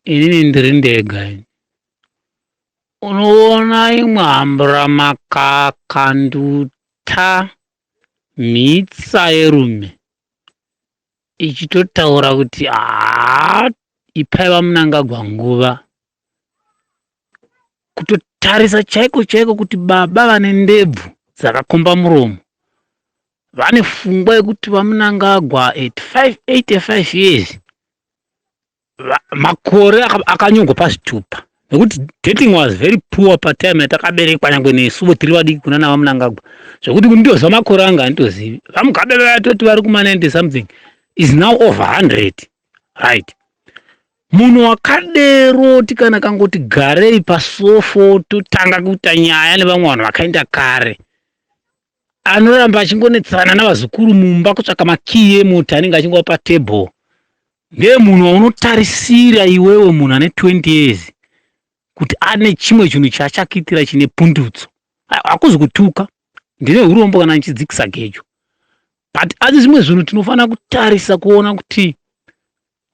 inini ndiri ndega. Unoona imwe hambura makaka nduta mitsa yerume ichitotaura kuti ipai vamunangagwa nguva, kutotarisa chaiko chaiko kuti baba vane ndebvu dzakakomba muromo vane pfungwa yekuti vamunangagwa at 85 years makore akanyongwa pazvitupa, nekuti dating was very poor patime yatakaberekwa nyangwe nesuvo tiri vadiki kuna navamunangagwa, zvekuti kundozva makore anga handitozivi. Vamugabe vatoti vari kuma90 something is now over 100, right? Munhu wakadero tikana kangoti garei pasofo totanga kuita nyaya nevamwe vanhu vakaenda kare, anoramba achingonetsana navazukuru mumba kutsvaka makii emota anenge achingova patebhuru, ndemunhu waunotarisira iwewe munhu ane 20 years kuti ane chimwe chinhu chaachakitira chine pundutso. Hakuzi kutuka, ndine urombo kana nichidzikisa gejo, but asi zvimwe zvinhu tinofanira kutarisa kuona kuti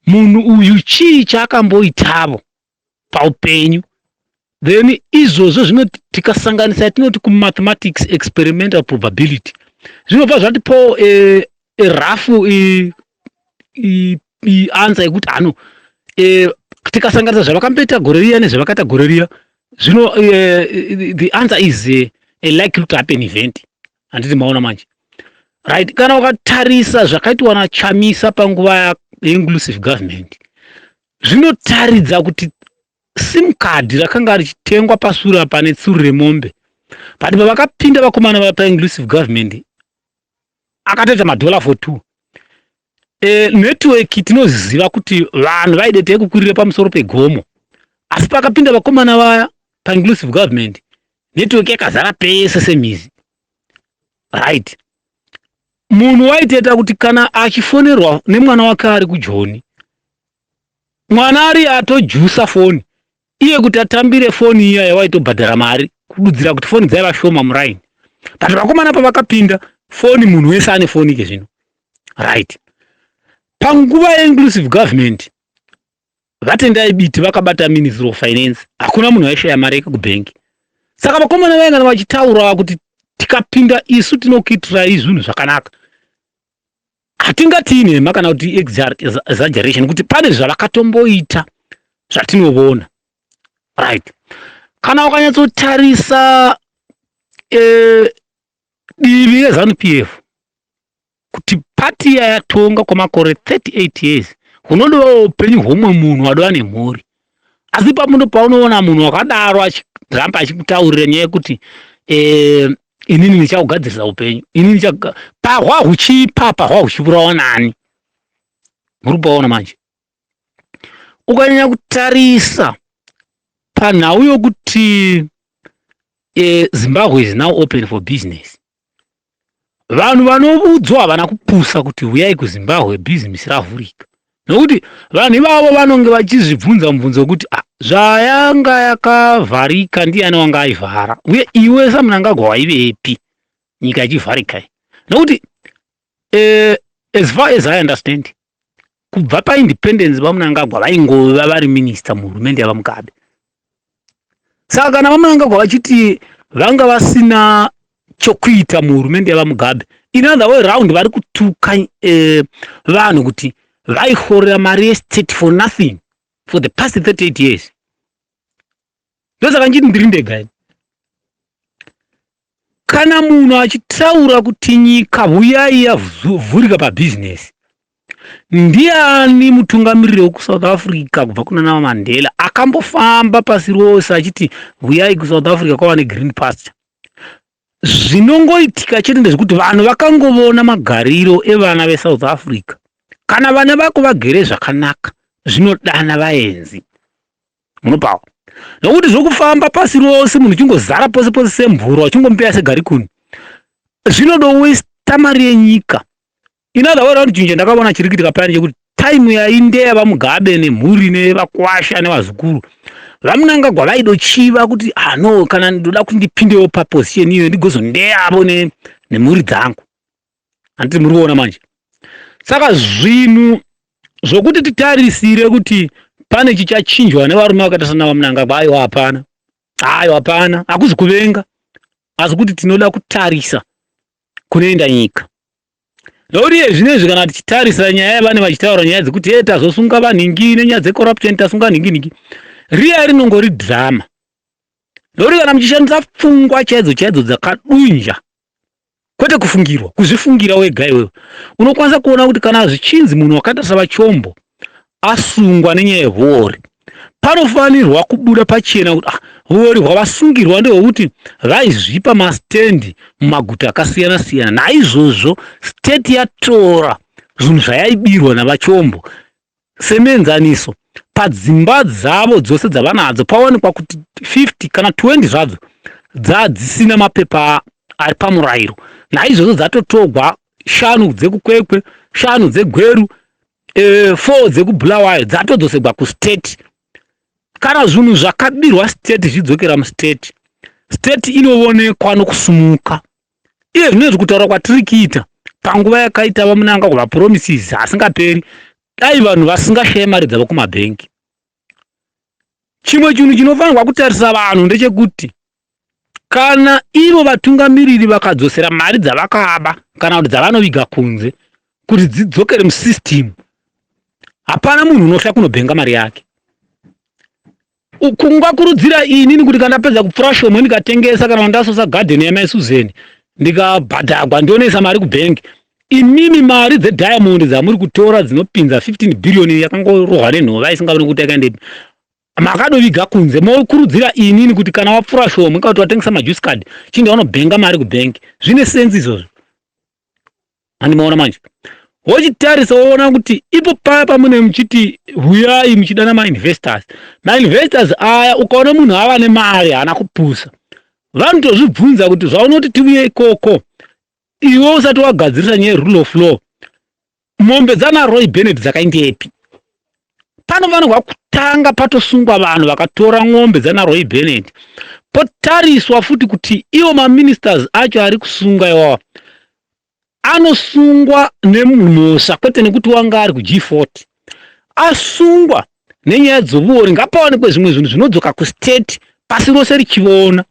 munhu uyu chii chaakamboitavo paupenyu, then izvozvo zvinoti tikasanganisa yatinoti kumathematics experimental probability zvinobva zvatipo rafu answer yekuti tikasanganisa zvavakamboita gore riya nezvavakaita gore riya, zvino the answer is a likely to happen event. Handiti maona manje, right? Kana ukatarisa zvakaitwa naChamisa panguva inclusive government, zvinotaridza kuti sim card rakanga richitengwa pasura pane tsuru remombe, but pavakapinda vakomana inclusive government akatoita madola for 2. Network tinoziva kuti vanhu vaidete kukwirira pamusoro pegomo, asi pakapinda vakomana vaya inclusive government network yakazara pese semizi, right? Munhu waiteta kuti kana achifonerwa nemwana wake ari kuJoni, mwana ari atojusa foni, iye kuti atambire foni iya yawaitobhadhara mari kududzira kuti foni dzaiva shoma muraini, but vakomana pavakapinda foni munhu wese ane foni ke zvino, right? Panguva yeinclusive government vatendai biti vakabata Ministry of Finance, hakuna munhu aishaya mari yake kubhengi. Saka vakomana vaingana vachitaura kuti tikapinda isu tinokuitirai zvinhu zvakanaka, hatingati nhema kana kuti exaggeration, kuti pane zvavakatomboita zvatinoona, right? Kana ukanyatsotarisa divi reZANU-PF kuti pati yayatonga kwamakore 38 years, hunodowa upenyu hwomwe munhu adova nemhuri, asi pamuno paunoona munhu wakadaro achiramba achikutaurira nyaya yekuti inini ndichakugadzirisa upenyu, inini pahwa huchipapa hwa huchipurawa nani, muri paona manje. Ukanyanya kutarisa panhau yokuti Zimbabwe is now open for business, vanhu vanoudzwa havana kupusa kuti huyai kuZimbabwe bhizinesi ravhurika, nokuti vanhu ivavo vanonge vachizvibvunza mubvunzo wekuti zvayanga yakavharika ndiani wanga aivhara, uye iwe samunangagwa waivepi nyika ichivharika iyi, nokuti as far as I understand, kubva paindependence vamunangagwa vaingova vari minista muhurumende yavamugabe. Saka kana vamunangagwa vachiti vanga vasina chokuita muhurumende yavamugabe, in other way round vari kutuka vanhu kuti vaihorera mari yestate for nothing for the past 38 years. Ndosaka ndiri ndiri ndega. Kana munhu achitaura kuti nyika huyai yavhurika pabhizinesi, ndiani mutungamiriri wekusouth Africa kubva kuna Nelson Mandela akambofamba pasi rose achiti huyai kuSouth Africa kwava negreen pasture? Zvinongoitika chete ndezvekuti vanhu vakangoona magariro evana veSouth Africa. Kana vana vako vagere zvakanaka, zvinodana vaenzi. Munopawa. Nokuti zvokufamba pasi rose munhu chingozara pose pose semvura uchingompeya segarikuni, zvinodowesta mari yenyika. In other way round chinje ndakaona chiri kuitika payani chekuti time yaindeya vamugabe nemhuri nevakwasha nevazukuru vamunangagwa vaidochiva kuti no, kana ndoda kuti ndipindewo paposition iyo ndigozondeyavo nemhuri dzangu. Handiti muri kuona manje. Saka zvinhu zvokuti titarisire kuti pane chichachinjwa nevarume vakaita sana vaMnangagwa, aiwa hapana. Aiwa hapana, hakuzi kuvenga, asi kuti tinoda kutarisa kunoenda nyika. Ndokuti zvinezvi kana tichitarisa nyaya yavane vachitaura nyaya dzekuti tazosunga vanhingi nenyaya dzecorruption, tasunga nhingi, riya rinongori drama. Ndokuti kana muchishandisa pfungwa chaidzo dzakadunja, kwete kufungirwa, kuzvifungira wega iwewe, unokwanisa kuona kuti kana zvichinzi munhu wakaita savachombo asungwa nenyaya yehuori, panofanirwa kubuda pachena kuti huori hwavasungirwa ndehwekuti vaizvipa mastendi mumaguta akasiyana siyana. Naizvozvo state yatora zvinhu zvayaibirwa navachombo semenzaniso padzimba dzavo dzose dzavanadzo, paonekwa kuti 50 kana 20 zvadzo dzadzisina mapepa ari pamurayiro. Naizvozvo dzatotorwa 5 dzekukwekwe, 5 dzegweru, 4 dzekubulawayo dzatodzosegwa kustate. Kana zvinhu zvakabirwa state zvidzokera mustate, state inoonekwa nokusumuka. Iye zvinezvi kutaura kwatiri kuita panguva yakaita vaMnangagwa vapromises asingaperi, dai vanhu vasingashaye mari dzavo kumabhengi. Chimwe chinhu chinofanirwa kutarisa vanhu ndechekuti kana ivo vatungamiriri vakadzosera mari dzavakaba kana kuti dzavanoviga kunze kuti dzidzokere musystem, hapana munhu unosha kunobhenga mari yake. Kungakurudzira inini kuti kana ndapedza kupfura shomwe ndikatengesa kana ndasosa gadheni yamaisuzeni ndikabhadhagwa ndionesa mari kubhengi, imimi mari dzediamond dzamuri kutora dzinopinza 15 billion yakangorohwa nenhova isingavoni kuti yakaendepi, makadoviga kunze. Mokurudzira inini kuti kana wapfura shomwe kana kuti watengesa majuice card chinda wanobhenga mari kubhengi. Zvine sense izvozvo? Handimaona manje. Wochitarisa woona kuti ipo paya pamune muchiti huyai muchidana mainvestors. Mainvestors aya ukaona munhu ava nemari haana kupusa, vanotozvibvunza kuti zvaunoti tiuye ikoko, iwe usati wagadzirisa nyaya rule of law, mombe dzana Roy Bennett dzakaindepi? Panofanirwa kutanga patosungwa vanhu vakatora ng'ombe dzana Roy Bennett, potariswa futi kuti iwo maministers acho ari kusunga iwawa anosungwa nemumhosva kwete nekuti wanga ari kuG40, asungwa nenyaya dzovuori. Ngapaonekwe zvimwe zvinhu zvinodzoka kustate pasi rose richiona.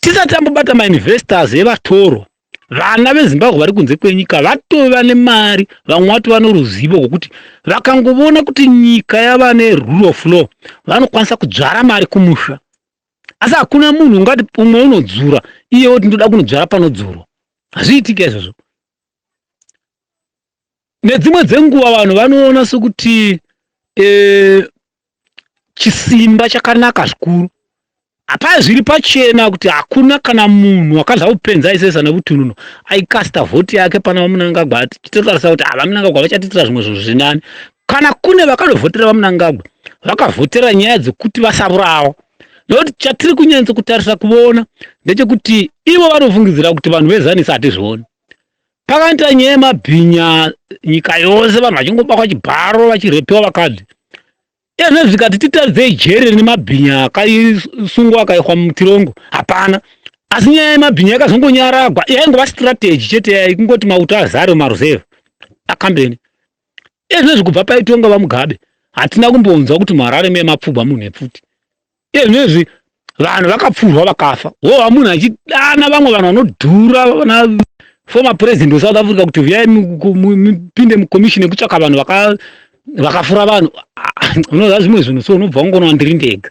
Tisati tambobata mainvestors evatorwa, vana veZimbabwe vari kunze kwenyika vatova nemari, vamwe vato vano ruzivo rwokuti vakangovona kuti nyika yava nerule of law vanokwanisa kudzvara mari kumusha. Asi hakuna munhu ungati umwe unodzura iye oti ndoda kunodzvara panodzurwa. Hazviitiki izvozvo. Nedzimwe dzenguva vanhu vanoona sokuti chisimba chakanaka zvikuru. Hapana zviri pachena kuti hakuna kana munhu akadza kupenza aisesa nekuti uno aikasta vhoti yake pana vaMnangagwa tichitarisa kuti vaMnangagwa vachatitira zvimwe zvinhu zvinani. Kana kune vakanovhotera vaMnangagwa vakavhotera nyaya dzekuti vasaburawo. Nekuti chatiri kunyanza kutarisa kuona ndechekuti ivo vanofungidzira kuti vanhu vezanisa hatizvioni. Pakaita nyaya yemabhinya nyika yose, vanhu vachingobakwa chibharo vachirepewa vakadzi. Izvo zvikati titaridze jere nemabhinya akaisungwa akaiswa mutirongo, hapana. Asi nyaya yemabhinya yakazongonyaragwa, yaingova strategy chete yaikungoti mauta azare maruzeva akambeni. Izvo kubva paitonga vaMugabe hatina kumbonzwa kuti Harare memapfugwa munhu epfuti. Izvo vanhu vakapfurwa vakafa. Hova munhu achidana vamwe vanhu vanodhura vana former president weSouth Africa kuti uyai mupinde mukomishini yekutsvaka vanhu vakafura vanhu. Unoziva zvimwe zvinhu so unobva ungoona ndiri ndega.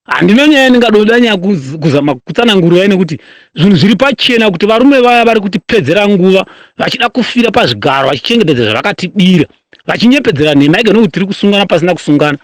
Handina nyaya ndingadoda nyaya kuzama kutsanangurira nekuti zvinhu zviri pachena kuti varume vaya vari kutipedzera nguva vachida kufira pazvigaro vachichengetedza zvavakatibira, vachinyepedzera nhema yega nokuti tiri kusungana pasina kusungana.